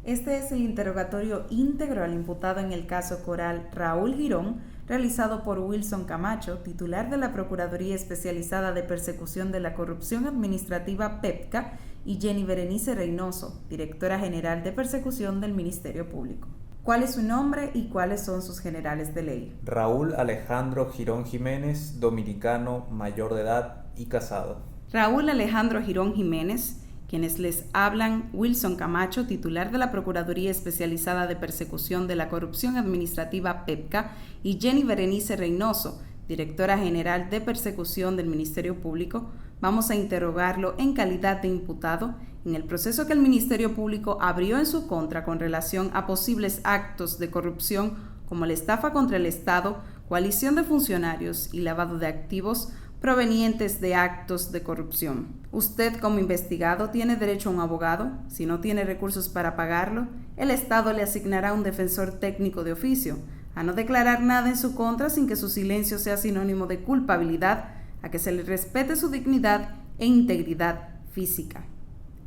Este es el interrogatorio íntegro al imputado en el caso Coral Raúl Girón, realizado por Wilson Camacho, titular de la Procuraduría Especializada de Persecución de la Corrupción Administrativa PEPCA, y Jenny Berenice Reynoso, directora general de Persecución del Ministerio Público. ¿Cuál es su nombre y cuáles son sus generales de ley? Raúl Alejandro Girón Jiménez, dominicano, mayor de edad y casado. Raúl Alejandro Girón Jiménez. Quienes les hablan, Wilson Camacho, titular de la Procuraduría Especializada de Persecución de la Corrupción Administrativa PEPCA, y Jenny Berenice Reynoso, directora general de Persecución del Ministerio Público, vamos a interrogarlo en calidad de imputado en el proceso que el Ministerio Público abrió en su contra con relación a posibles actos de corrupción como la estafa contra el Estado, coalición de funcionarios y lavado de activos provenientes de actos de corrupción. Usted, como investigado, tiene derecho a un abogado. Si no tiene recursos para pagarlo, el Estado le asignará un defensor técnico de oficio, a no declarar nada en su contra sin que su silencio sea sinónimo de culpabilidad, a que se le respete su dignidad e integridad física.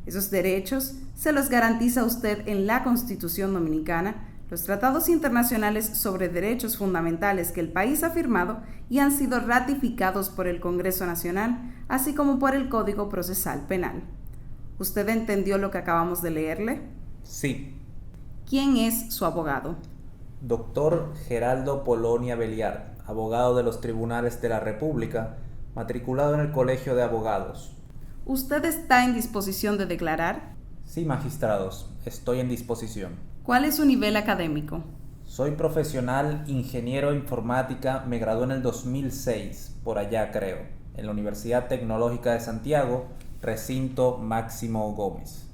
Esos derechos se los garantiza usted en la Constitución Dominicana, los tratados internacionales sobre derechos fundamentales que el país ha firmado y han sido ratificados por el Congreso Nacional, así como por el Código Procesal Penal. ¿Usted entendió lo que acabamos de leerle? Sí. ¿Quién es su abogado? Doctor Geraldo Polonia Beliar, abogado de los Tribunales de la República, matriculado en el Colegio de Abogados. ¿Usted está en disposición de declarar? Sí, magistrados, estoy en disposición. ¿Cuál es su nivel académico? Soy profesional ingeniero informática, me gradué en el 2006, por allá creo, en la Universidad Tecnológica de Santiago, recinto Máximo Gómez.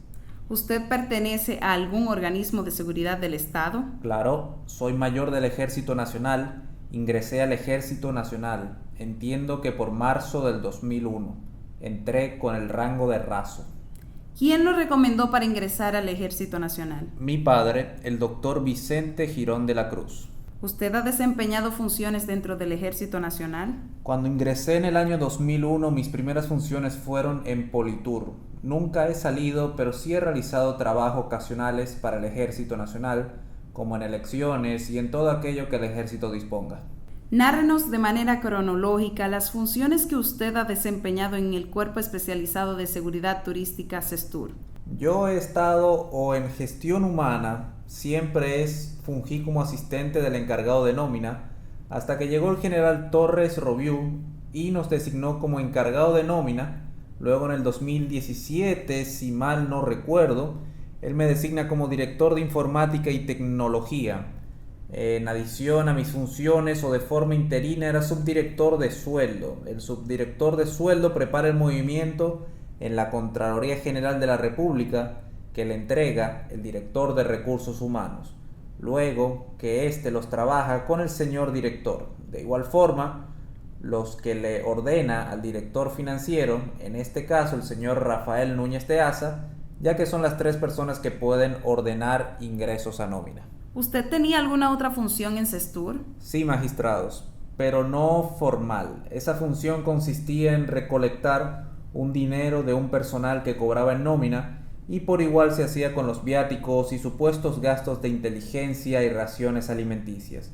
¿Usted pertenece a algún organismo de seguridad del Estado? Claro, soy mayor del Ejército Nacional, ingresé al Ejército Nacional, entiendo que por marzo del 2001, entré con el rango de raso. ¿Quién lo recomendó para ingresar al Ejército Nacional? Mi padre, el doctor Vicente Girón de la Cruz. ¿Usted ha desempeñado funciones dentro del Ejército Nacional? Cuando ingresé en el año 2001, mis primeras funciones fueron en Politur. Nunca he salido, pero sí he realizado trabajos ocasionales para el Ejército Nacional, como en elecciones y en todo aquello que el Ejército disponga. Nárrenos de manera cronológica las funciones que usted ha desempeñado en el Cuerpo Especializado de Seguridad Turística CESTUR. Yo he estado o en gestión humana, fungí como asistente del encargado de nómina, hasta que llegó el general Torres Robiú y nos designó como encargado de nómina. Luego en el 2017, si mal no recuerdo, él me designa como director de informática y tecnología. En adición a mis funciones o de forma interina era subdirector de sueldo. El subdirector de sueldo prepara el movimiento en la Contraloría General de la República que le entrega el director de recursos humanos. Luego que éste los trabaja con el señor director. De igual forma, los que le ordena al director financiero, en este caso el señor Rafael Núñez de Asa, ya que son las tres personas que pueden ordenar ingresos a nómina. ¿Usted tenía alguna otra función en CESTUR? Sí, magistrados, pero no formal. Esa función consistía en recolectar un dinero de un personal que cobraba en nómina y por igual se hacía con los viáticos y supuestos gastos de inteligencia y raciones alimenticias.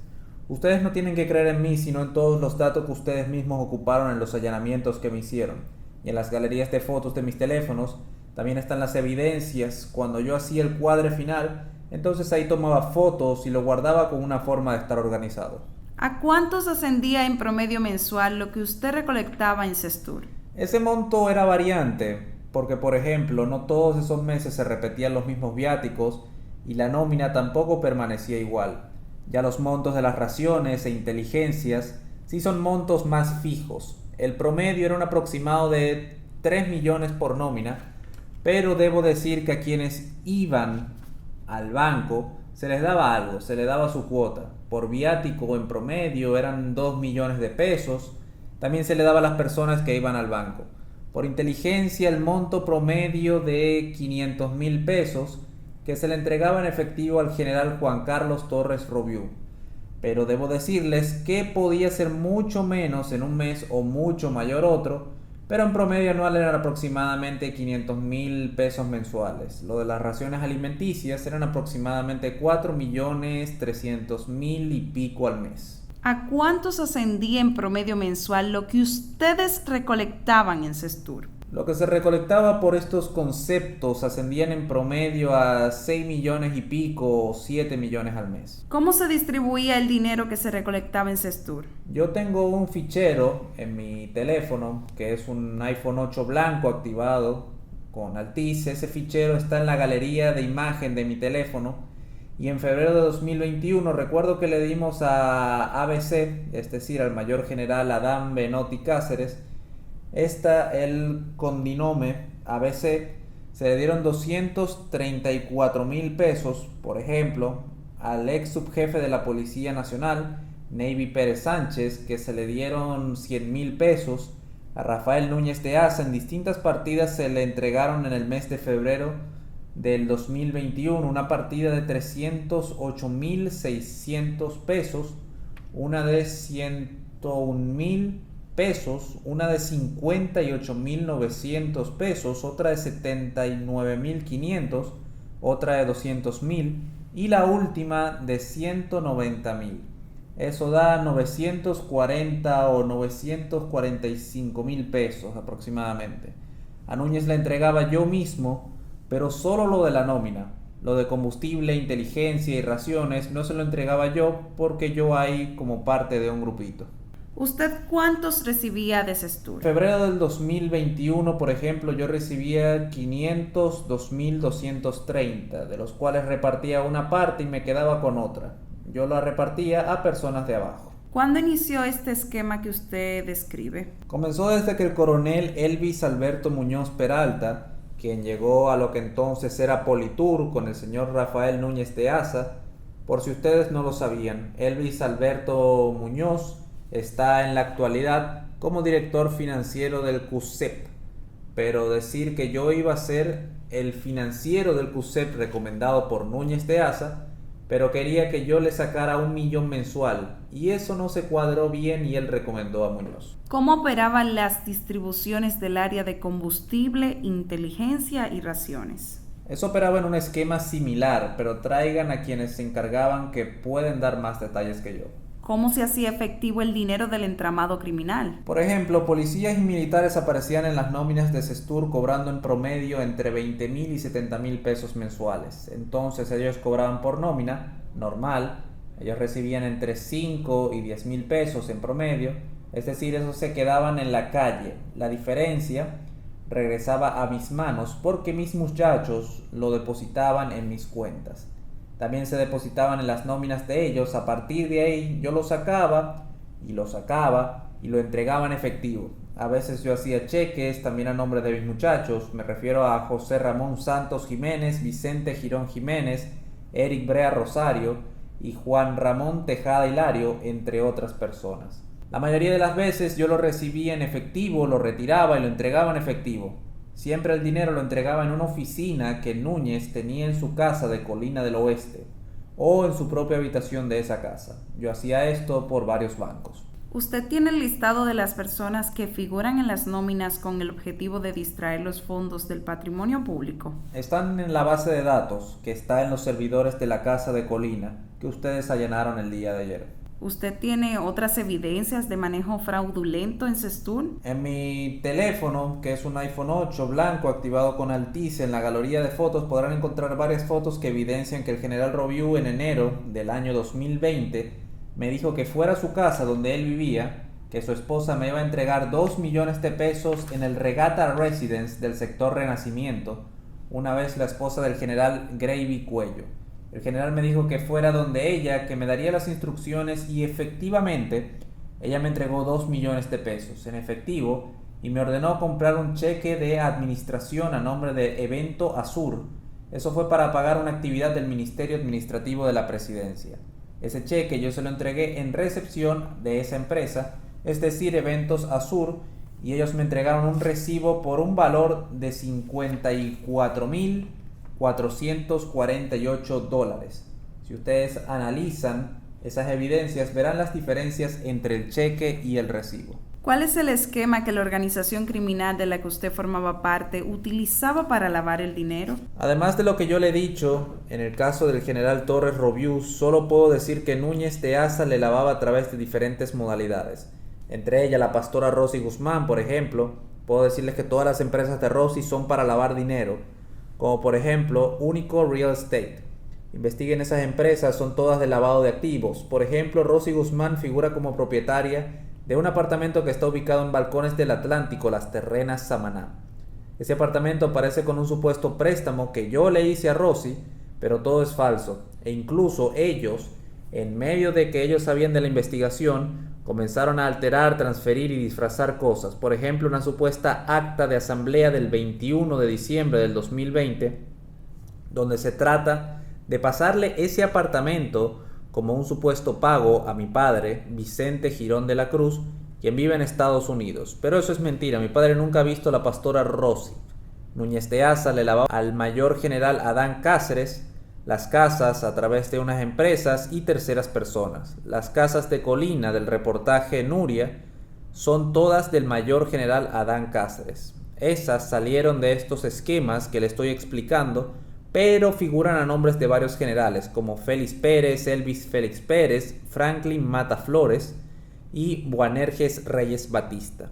Ustedes no tienen que creer en mí, sino en todos los datos que ustedes mismos ocuparon en los allanamientos que me hicieron. Y en las galerías de fotos de mis teléfonos también están las evidencias cuando yo hacía el cuadre final. Entonces ahí tomaba fotos y lo guardaba con una forma de estar organizado. ¿A cuántos ascendía en promedio mensual lo que usted recolectaba en CESTUR? Ese monto era variante, porque por ejemplo no todos esos meses se repetían los mismos viáticos y la nómina tampoco permanecía igual. Ya los montos de las raciones e inteligencias sí son montos más fijos. El promedio era un aproximado de 3 millones por nómina, pero debo decir que a quienes iban al banco se les daba algo, se les daba su cuota. Por viático en promedio eran 2 millones de pesos. También se le daba a las personas que iban al banco. Por inteligencia el monto promedio de 500,000 pesos que se le entregaba en efectivo al general Juan Carlos Torres Robiú. Pero debo decirles que podía ser mucho menos en un mes o mucho mayor otro, pero en promedio anual eran aproximadamente 500.000 pesos mensuales. Lo de las raciones alimenticias eran aproximadamente 4.300.000 y pico al mes. ¿A cuántos ascendía en promedio mensual lo que ustedes recolectaban en Sestur? Lo que se recolectaba por estos conceptos ascendían en promedio a 6 millones y pico o 7 millones al mes. ¿Cómo se distribuía el dinero que se recolectaba en Sestur? Yo tengo un fichero en mi teléfono que es un iPhone 8 blanco activado con Altiz. Ese fichero está en la galería de imagen de mi teléfono y en febrero de 2021 recuerdo que le dimos a ABC, es decir, al mayor general Adán Benotti Cáceres, el condinome ABC, se le dieron 234.000 pesos, por ejemplo, al ex subjefe de la Policía Nacional, Navy Pérez Sánchez, que se le dieron 100.000 pesos, a Rafael Núñez de Asa en distintas partidas se le entregaron en el mes de febrero del 2021 una partida de 308.600 pesos, una de 101.000 pesos, una de 58.900 pesos, otra de 79.500, otra de 200.000 y la última de 190.000. Eso da 940 o 945.000 pesos aproximadamente. A Núñez le entregaba yo mismo, pero solo lo de la nómina. Lo de combustible, inteligencia y raciones no se lo entregaba yo porque yo ahí como parte de un grupito. ¿Usted cuántos recibía de Sestur? En febrero del 2021, por ejemplo, yo recibía 502.230, de los cuales repartía una parte y me quedaba con otra. Yo la repartía a personas de abajo. ¿Cuándo inició este esquema que usted describe? Comenzó desde que el coronel Elvis Alberto Muñoz Peralta, quien llegó a lo que entonces era Politur con el señor Rafael Núñez de Asa. Por si ustedes no lo sabían, Elvis Alberto Muñoz está en la actualidad como director financiero del CUSEP, pero decir que yo iba a ser el financiero del CUSEP recomendado por Núñez de Asa, pero quería que yo le sacara 1 millón mensual, y eso no se cuadró bien y él recomendó a Muñoz. ¿Cómo operaban las distribuciones del área de combustible, inteligencia y raciones? Eso operaba en un esquema similar, pero traigan a quienes se encargaban que pueden dar más detalles que yo. ¿Cómo se hacía efectivo el dinero del entramado criminal? Por ejemplo, policías y militares aparecían en las nóminas de Sestur cobrando en promedio entre 20.000 y 70.000 pesos mensuales. Entonces ellos cobraban por nómina, normal, ellos recibían entre 5 y 10.000 pesos en promedio, es decir, esos se quedaban en la calle. La diferencia regresaba a mis manos porque mis muchachos lo depositaban en mis cuentas. También se depositaban en las nóminas de ellos. A partir de ahí yo lo sacaba y lo entregaba en efectivo. A veces yo hacía cheques también a nombre de mis muchachos. Me refiero a José Ramón Santos Jiménez, Vicente Girón Jiménez, Eric Brea Rosario y Juan Ramón Tejada Hilario, entre otras personas. La mayoría de las veces yo lo recibía en efectivo, lo retiraba y lo entregaba en efectivo. Siempre el dinero lo entregaba en una oficina que Núñez tenía en su casa de Colina del Oeste o en su propia habitación de esa casa. Yo hacía esto por varios bancos. ¿Usted tiene el listado de las personas que figuran en las nóminas con el objetivo de distraer los fondos del patrimonio público? Están en la base de datos que está en los servidores de la casa de Colina que ustedes allanaron el día de ayer. ¿Usted tiene otras evidencias de manejo fraudulento en Sestur? En mi teléfono, que es un iPhone 8 blanco activado con Altice, en la galería de fotos podrán encontrar varias fotos que evidencian que el general Robiu en enero del año 2020 me dijo que fuera a su casa donde él vivía, que su esposa me iba a entregar 2 millones de pesos en el Regatta Residence del sector Renacimiento, una vez la esposa del general Gravy Cuello. El general me dijo que fuera donde ella, que me daría las instrucciones y efectivamente ella me entregó 2 millones de pesos en efectivo y me ordenó comprar un cheque de administración a nombre de Evento Azur. Eso fue para pagar una actividad del Ministerio Administrativo de la Presidencia. Ese cheque yo se lo entregué en recepción de esa empresa, es decir, Eventos Azur, y ellos me entregaron un recibo por un valor de $54.448. Si ustedes analizan esas evidencias, verán las diferencias entre el cheque y el recibo. ¿Cuál es el esquema que la organización criminal de la que usted formaba parte utilizaba para lavar el dinero? Además de lo que yo le he dicho, en el caso del general Torres Robiú, solo puedo decir que Núñez de Asa le lavaba a través de diferentes modalidades. Entre ellas la pastora Rosy Guzmán, por ejemplo. Puedo decirles que todas las empresas de Rosy son para lavar dinero, como por ejemplo Único Real Estate. Investiguen esas empresas, son todas de lavado de activos. Por ejemplo, Rosy Guzmán figura como propietaria de un apartamento que está ubicado en Balcones del Atlántico, Las Terrenas, Samaná. Ese apartamento aparece con un supuesto préstamo que yo le hice a Rosy, pero todo es falso. E incluso ellos, en medio de que ellos sabían de la investigación, comenzaron a alterar, transferir y disfrazar cosas. Por ejemplo, una supuesta acta de asamblea del 21 de diciembre del 2020, donde se trata de pasarle ese apartamento como un supuesto pago a mi padre, Vicente Girón de la Cruz, quien vive en Estados Unidos. Pero eso es mentira, mi padre nunca ha visto a la pastora Rosy. Núñez de Asa le lavaba al mayor general Adán Cáceres las casas a través de unas empresas y terceras personas. Las casas de Colina del reportaje Nuria son todas del mayor general Adán Cáceres. Esas salieron de estos esquemas que le estoy explicando, pero figuran a nombres de varios generales como Félix Pérez, Elvis Félix Pérez, Franklin Mata Flores y Boanerges Reyes Batista.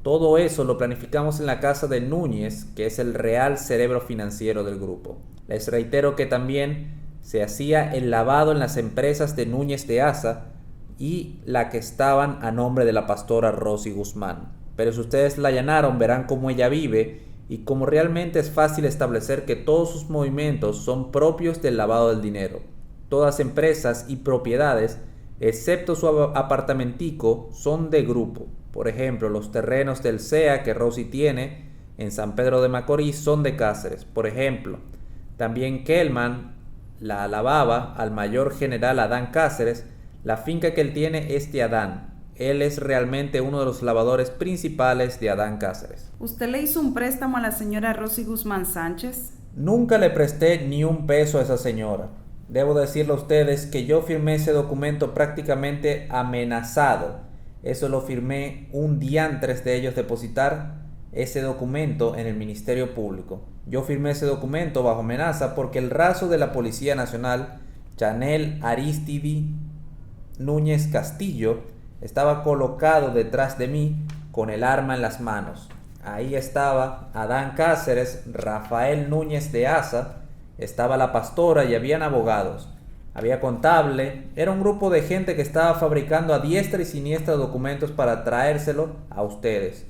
Todo eso lo planificamos en la casa de Núñez, que es el real cerebro financiero del grupo. Les reitero que también se hacía el lavado en las empresas de Núñez de Asa y la que estaban a nombre de la pastora Rosy Guzmán. Pero si ustedes la allanaron, verán cómo ella vive y como realmente es fácil establecer que todos sus movimientos son propios del lavado del dinero. Todas empresas y propiedades, excepto su apartamentico, son de grupo. Por ejemplo, los terrenos del CEA que Rosy tiene en San Pedro de Macorís son de Cáceres. Por ejemplo, también Kelman la lavaba al mayor general Adán Cáceres. La finca que él tiene es de Adán. Él es realmente uno de los lavadores principales de Adán Cáceres. ¿Usted le hizo un préstamo a la señora Rosy Guzmán Sánchez? Nunca le presté ni un peso a esa señora. Debo decirle a ustedes que yo firmé ese documento prácticamente amenazado. Eso lo firmé un día antes de ellos depositar ese documento en el Ministerio Público. Yo firmé ese documento bajo amenaza porque el raso de la Policía Nacional, Chanel Aristidi Núñez Castillo, estaba colocado detrás de mí con el arma en las manos. Ahí estaba Adán Cáceres, Rafael Núñez de Asa, estaba la pastora y habían abogados. Había contable, era un grupo de gente que estaba fabricando a diestra y siniestra documentos para traérselo a ustedes.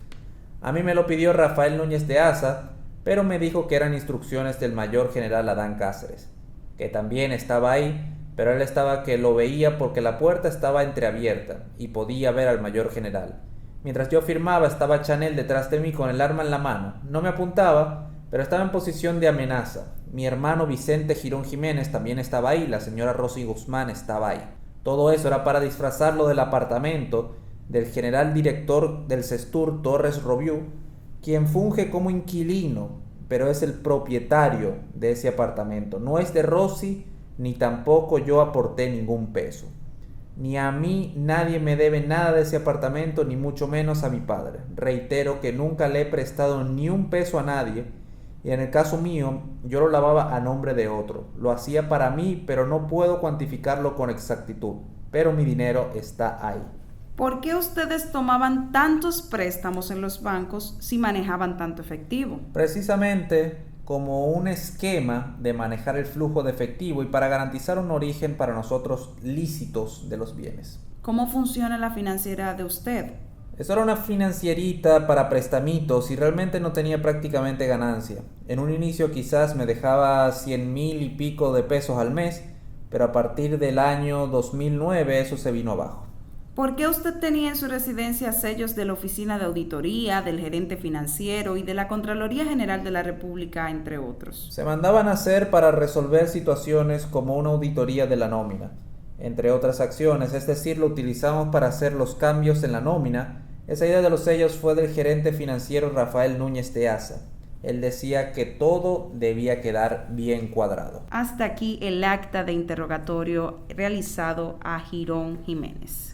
A mí me lo pidió Rafael Núñez de Asa, pero me dijo que eran instrucciones del mayor general Adán Cáceres, que también estaba ahí, pero él estaba que lo veía porque la puerta estaba entreabierta y podía ver al mayor general. Mientras yo firmaba estaba Chanel detrás de mí con el arma en la mano. No me apuntaba, pero estaba en posición de amenaza. Mi hermano Vicente Girón Jiménez también estaba ahí, la señora Rosy Guzmán estaba ahí. Todo eso era para disfrazarlo del apartamento del general director del CESTUR Torres Robiú, quien funge como inquilino, pero es el propietario de ese apartamento. No es de Rosy, ni tampoco yo aporté ningún peso. Ni a mí nadie me debe nada de ese apartamento, ni mucho menos a mi padre. Reitero que nunca le he prestado ni un peso a nadie, y en el caso mío, yo lo lavaba a nombre de otro. Lo hacía para mí, pero no puedo cuantificarlo con exactitud. Pero mi dinero está ahí. ¿Por qué ustedes tomaban tantos préstamos en los bancos si manejaban tanto efectivo? Precisamente como un esquema de manejar el flujo de efectivo y para garantizar un origen para nosotros lícitos de los bienes. ¿Cómo funciona la financiera de usted? Eso era una financierita para prestamitos y realmente no tenía prácticamente ganancia. En un inicio quizás me dejaba 100,000 y pico de pesos al mes, pero a partir del año 2009 eso se vino abajo. ¿Por qué usted tenía en su residencia sellos de la Oficina de Auditoría, del Gerente Financiero y de la Contraloría General de la República, entre otros? Se mandaban a hacer para resolver situaciones como una auditoría de la nómina, entre otras acciones, es decir, lo utilizamos para hacer los cambios en la nómina. Esa idea de los sellos fue del gerente financiero Rafael Núñez de Asa. Él decía que todo debía quedar bien cuadrado. Hasta aquí el acta de interrogatorio realizado a Girón Jiménez.